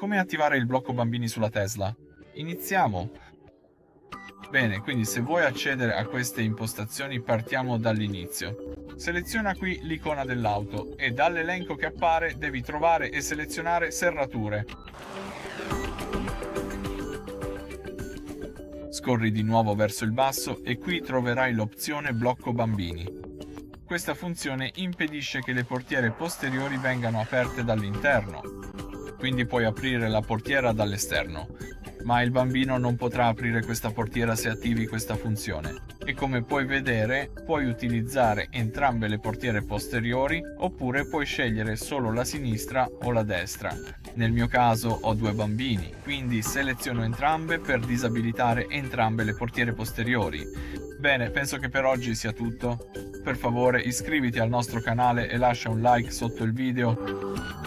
come attivare il blocco bambini sulla Tesla? Iniziamo! Bene, quindi se vuoi accedere a queste impostazioni partiamo dall'inizio. Seleziona qui l'icona dell'auto e dall'elenco che appare devi trovare e selezionare Serrature. Scorri di nuovo verso il basso e qui troverai l'opzione blocco bambini. Questa funzione impedisce che le portiere posteriori vengano aperte dall'interno, quindi puoi aprire la portiera dall'esterno, ma il bambino non potrà aprire questa portiera se attivi questa funzione. E come puoi vedere, puoi utilizzare entrambe le portiere posteriori oppure puoi scegliere solo la sinistra o la destra. Nel mio caso ho 2 bambini, quindi seleziono entrambe per disabilitare entrambe le portiere posteriori. Bene, penso che per oggi sia tutto. Per favore iscriviti al nostro canale e lascia un like sotto il video.